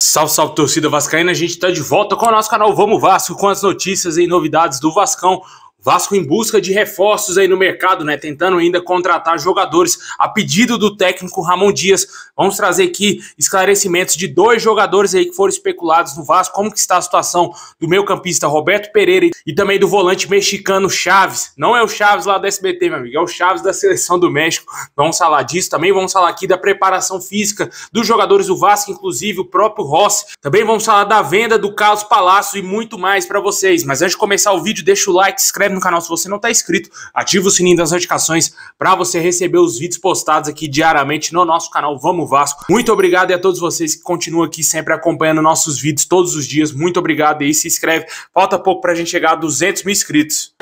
Salve, salve, torcida vascaína, a gente tá de volta com o nosso canal Vamos Vasco, com as notícias e novidades do Vascão. Vasco em busca de reforços aí no mercado, né? Tentando ainda contratar jogadores a pedido do técnico Ramon Dias. Vamos trazer aqui esclarecimentos de dois jogadores aí que foram especulados no Vasco. Como que está a situação do meio-campista Roberto Pereira e também do volante mexicano Chaves. Não é o Chaves lá do SBT, meu amigo, é o Chaves da Seleção do México. Vamos falar disso. Também vamos falar aqui da preparação física dos jogadores do Vasco, inclusive o próprio Rossi. Também vamos falar da venda do Carlos Palácio e muito mais para vocês. Mas antes de começar o vídeo, deixa o like, se inscreve no canal se você não está inscrito, ativa o sininho das notificações para você receber os vídeos postados aqui diariamente no nosso canal Vamos Vasco. Muito obrigado a todos vocês que continuam aqui sempre acompanhando nossos vídeos todos os dias. Muito obrigado e se inscreve. Falta pouco para a gente chegar a 200 mil inscritos.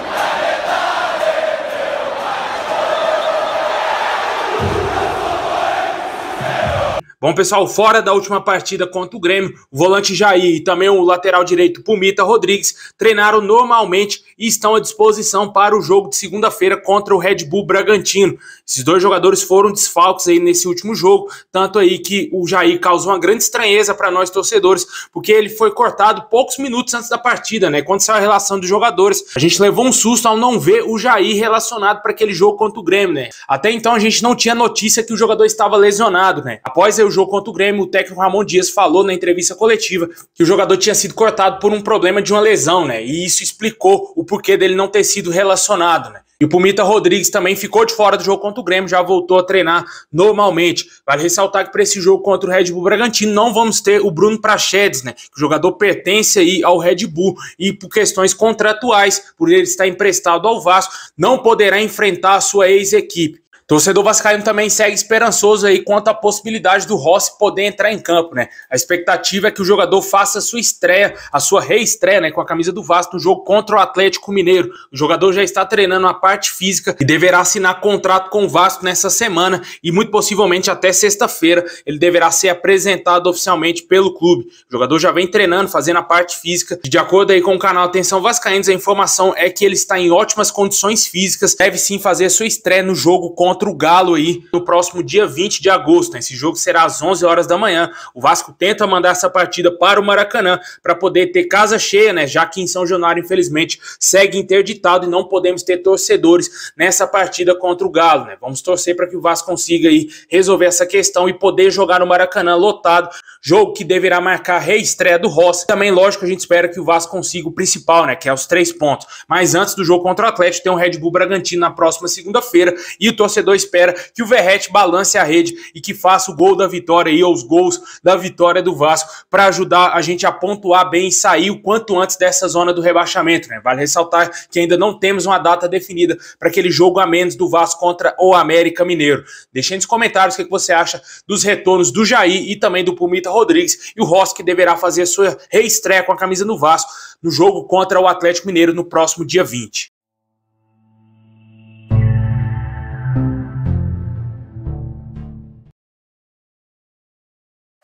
Bom, pessoal, fora da última partida contra o Grêmio, o volante Jair e também o lateral direito Pumita Rodrigues treinaram normalmente e estão à disposição para o jogo de segunda-feira contra o Red Bull Bragantino. Esses dois jogadores foram desfalques aí nesse último jogo, tanto aí que o Jair causou uma grande estranheza para nós torcedores, porque ele foi cortado poucos minutos antes da partida, né? Quando saiu a relação dos jogadores, a gente levou um susto ao não ver o Jair relacionado para aquele jogo contra o Grêmio, né? Até então a gente não tinha notícia que o jogador estava lesionado, né? Após aí o jogo contra o Grêmio, o técnico Ramon Dias falou na entrevista coletiva que o jogador tinha sido cortado por um problema de uma lesão, né? E isso explicou o porquê dele não ter sido relacionado, né? E o Pumita Rodrigues também ficou de fora do jogo contra o Grêmio, já voltou a treinar normalmente. Vale ressaltar que para esse jogo contra o Red Bull Bragantino não vamos ter o Bruno Praxedes, né? Que o jogador pertence aí ao Red Bull e por questões contratuais, por ele estar emprestado ao Vasco, não poderá enfrentar a sua ex-equipe. Torcedor vascaíno também segue esperançoso aí quanto à possibilidade do Rossi poder entrar em campo, né? A expectativa é que o jogador faça a sua estreia, a sua reestreia, né, com a camisa do Vasco no jogo contra o Atlético Mineiro. O jogador já está treinando a parte física e deverá assinar contrato com o Vasco nessa semana e muito possivelmente até sexta-feira ele deverá ser apresentado oficialmente pelo clube. O jogador já vem treinando, fazendo a parte física. De acordo aí com o canal Atenção Vascaínos, a informação é que ele está em ótimas condições físicas, deve sim fazer a sua estreia no jogo contra o Galo aí no próximo dia 20 de agosto. Esse jogo será às 11 horas da manhã. O Vasco tenta mandar essa partida para o Maracanã para poder ter casa cheia, né? Já que em São Januário, infelizmente, segue interditado e não podemos ter torcedores nessa partida contra o Galo, né? Vamos torcer para que o Vasco consiga aí resolver essa questão e poder jogar no Maracanã lotado. Jogo que deverá marcar a reestreia do Rossi. Também, lógico, a gente espera que o Vasco consiga o principal, né? Que é os 3 pontos. Mas antes do jogo contra o Atlético, tem um Red Bull Bragantino na próxima segunda-feira e o torcedor espera que o Verratti balance a rede e que faça o gol da vitória aí, ou os gols da vitória do Vasco, para ajudar a gente a pontuar bem e sair o quanto antes dessa zona do rebaixamento, né? Vale ressaltar que ainda não temos uma data definida para aquele jogo a menos do Vasco contra o América Mineiro. Deixe nos comentários o que você acha dos retornos do Jair e também do Pumita Rodrigues e o Rossi, que deverá fazer a sua reestreia com a camisa do Vasco no jogo contra o Atlético Mineiro no próximo dia 20.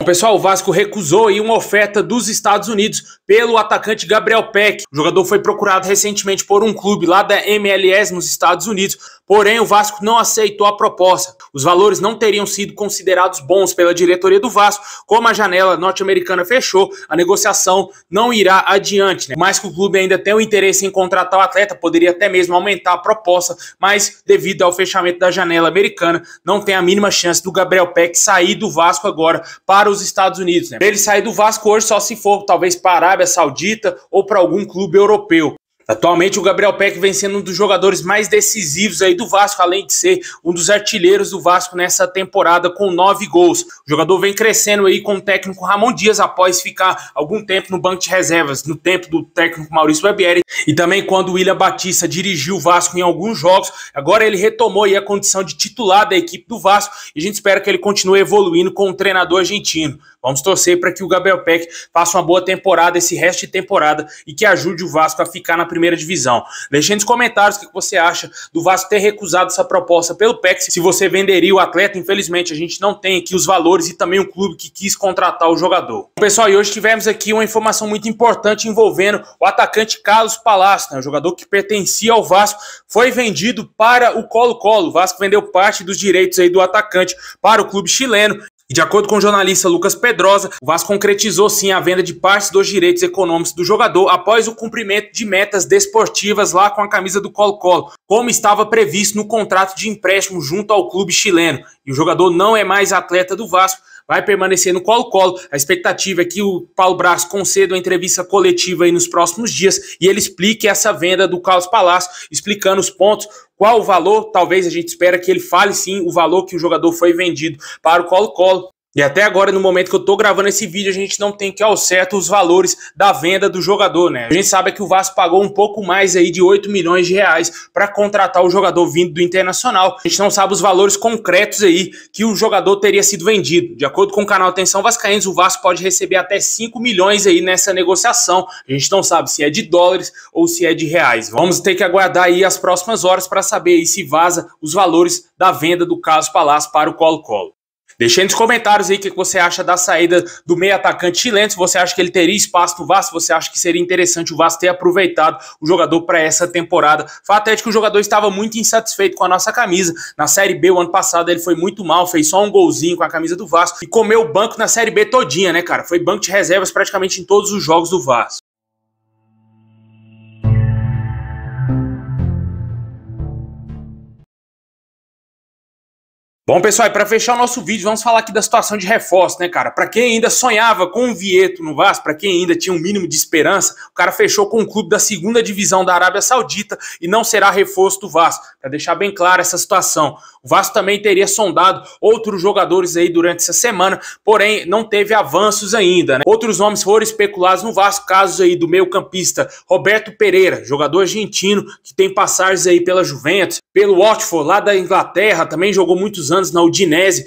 Pessoal, o Vasco recusou aí uma oferta dos Estados Unidos pelo atacante Gabriel Peck. O jogador foi procurado recentemente por um clube lá da MLS nos Estados Unidos, porém o Vasco não aceitou a proposta. Os valores não teriam sido considerados bons pela diretoria do Vasco. Como a janela norte-americana fechou, a negociação não irá adiante, né? Mas que o clube ainda tem o interesse em contratar o atleta, poderia até mesmo aumentar a proposta, mas devido ao fechamento da janela americana, não tem a mínima chance do Gabriel Peck sair do Vasco agora para os Estados Unidos, né? Para ele sair do Vasco hoje só se for talvez para a Arábia Saudita ou para algum clube europeu. Atualmente o Gabriel Peck vem sendo um dos jogadores mais decisivos aí do Vasco, além de ser um dos artilheiros do Vasco nessa temporada com 9 gols. O jogador vem crescendo aí com o técnico Ramon Dias após ficar algum tempo no banco de reservas, no tempo do técnico Maurício Barbieri, e também quando o William Batista dirigiu o Vasco em alguns jogos. Agora ele retomou aí a condição de titular da equipe do Vasco e a gente espera que ele continue evoluindo com o treinador argentino. Vamos torcer para que o Gabriel Peck faça uma boa temporada, esse resto de temporada, e que ajude o Vasco a ficar na primeira divisão. Deixe nos comentários o que você acha do Vasco ter recusado essa proposta pelo Peck, se você venderia o atleta. Infelizmente a gente não tem aqui os valores e também o clube que quis contratar o jogador. Pessoal, e hoje tivemos aqui uma informação muito importante envolvendo o atacante Carlos Palácio, né? O jogador que pertencia ao Vasco foi vendido para o Colo-Colo. O Vasco vendeu parte dos direitos aí do atacante para o clube chileno. E de acordo com o jornalista Lucas Pedrosa, o Vasco concretizou sim a venda de partes dos direitos econômicos do jogador após o cumprimento de metas desportivas lá com a camisa do Colo-Colo, como estava previsto no contrato de empréstimo junto ao clube chileno. E o jogador não é mais atleta do Vasco, vai permanecer no Colo-Colo. A expectativa é que o Paulo Braz conceda uma entrevista coletiva aí nos próximos dias e ele explique essa venda do Carlos Palácio, explicando os pontos, qual o valor. Talvez a gente espera que ele fale sim o valor que o jogador foi vendido para o Colo-Colo. E até agora, no momento que eu tô gravando esse vídeo, a gente não tem que ao certo os valores da venda do jogador, né? A gente sabe que o Vasco pagou um pouco mais aí de 8 milhões de reais para contratar o jogador vindo do Internacional. A gente não sabe os valores concretos aí que o jogador teria sido vendido. De acordo com o canal Atenção Vascaínos, o Vasco pode receber até 5 milhões aí nessa negociação. A gente não sabe se é de dólares ou se é de reais. Vamos ter que aguardar aí as próximas horas para saber aí se vaza os valores da venda do Carlos Palácio para o Colo-Colo. Deixe aí nos comentários aí o que você acha da saída do meio atacante chileno, se você acha que ele teria espaço no Vasco, se você acha que seria interessante o Vasco ter aproveitado o jogador para essa temporada. Fato é de que o jogador estava muito insatisfeito com a nossa camisa. Na Série B, o ano passado, ele foi muito mal, fez só um golzinho com a camisa do Vasco e comeu o banco na Série B todinha, né, cara? Foi banco de reservas praticamente em todos os jogos do Vasco. Bom, pessoal, e para fechar o nosso vídeo, vamos falar aqui da situação de reforço, né, cara? Para quem ainda sonhava com o Vieto no Vasco, para quem ainda tinha um mínimo de esperança, o cara fechou com um clube da segunda divisão da Arábia Saudita e não será reforço do Vasco. Para deixar bem clara essa situação. O Vasco também teria sondado outros jogadores aí durante essa semana, porém não teve avanços ainda, né? Outros nomes foram especulados no Vasco, casos aí do meio-campista Roberto Pereira, jogador argentino que tem passagens aí pela Juventus, pelo Watford lá da Inglaterra, também jogou muitos anos na Udinese,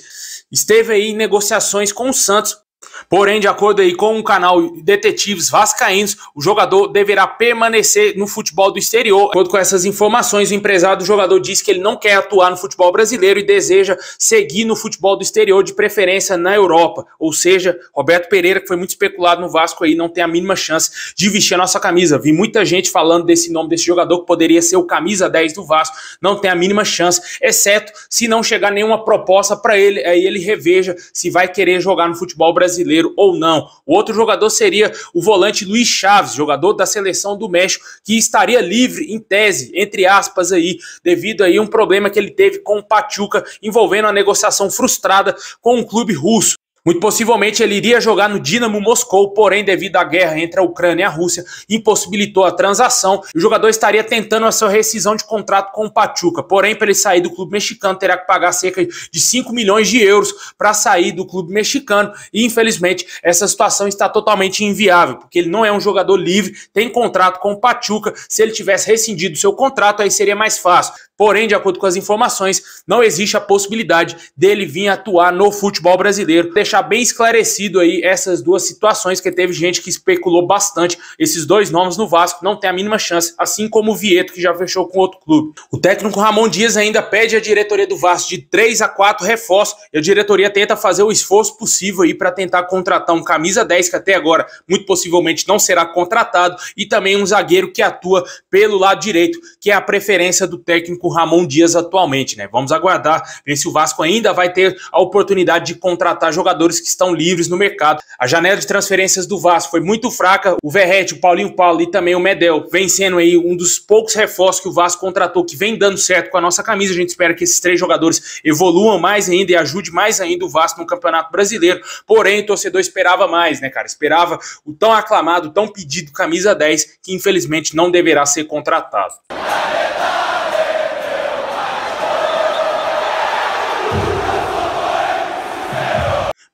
esteve aí em negociações com o Santos. Porém, de acordo aí com o canal Detetives Vascaínos, o jogador deverá permanecer no futebol do exterior. De acordo com essas informações, o empresário do jogador diz que ele não quer atuar no futebol brasileiro e deseja seguir no futebol do exterior, de preferência na Europa. Ou seja, Roberto Pereira, que foi muito especulado no Vasco aí, não tem a mínima chance de vestir a nossa camisa. Vi muita gente falando desse nome desse jogador, que poderia ser o camisa 10 do Vasco, não tem a mínima chance, exceto se não chegar nenhuma proposta para ele, aí ele reveja se vai querer jogar no futebol brasileiro ou não. O outro jogador seria o volante Luiz Chaves, jogador da seleção do México, que estaria livre em tese, entre aspas aí, devido aí a um problema que ele teve com o Pachuca, envolvendo a negociação frustrada com um clube russo. Muito possivelmente ele iria jogar no Dinamo Moscou, porém devido à guerra entre a Ucrânia e a Rússia, impossibilitou a transação. O jogador estaria tentando a sua rescisão de contrato com o Pachuca, porém para ele sair do clube mexicano terá que pagar cerca de 5 milhões de euros para sair do clube mexicano e infelizmente essa situação está totalmente inviável, porque ele não é um jogador livre, tem contrato com o Pachuca. Se ele tivesse rescindido seu contrato aí seria mais fácil. Porém, de acordo com as informações, não existe a possibilidade dele vir atuar no futebol brasileiro. Deixar bem esclarecido aí essas duas situações, que teve gente que especulou bastante esses dois nomes no Vasco, não tem a mínima chance, assim como o Vieto, que já fechou com outro clube. O técnico Ramon Dias ainda pede à diretoria do Vasco de 3 a 4 reforços, e a diretoria tenta fazer o esforço possível aí para tentar contratar um camisa 10, que até agora muito possivelmente não será contratado, e também um zagueiro que atua pelo lado direito, que é a preferência do técnico Ramon Dias atualmente, né? Vamos aguardar, ver se o Vasco ainda vai ter a oportunidade de contratar jogadores que estão livres no mercado. A janela de transferências do Vasco foi muito fraca. O Verratti, o Paulinho Paulo e também o Medel vem sendo aí um dos poucos reforços que o Vasco contratou, que vem dando certo com a nossa camisa. A gente espera que esses 3 jogadores evoluam mais ainda e ajude mais ainda o Vasco no Campeonato Brasileiro. Porém, o torcedor esperava mais, né, cara? Esperava o tão aclamado, tão pedido camisa 10, que infelizmente não deverá ser contratado.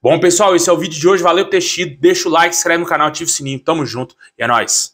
Bom, pessoal, esse é o vídeo de hoje. Valeu por ter assistido. Deixa o like, se inscreve no canal, ativa o sininho. Tamo junto e é nóis.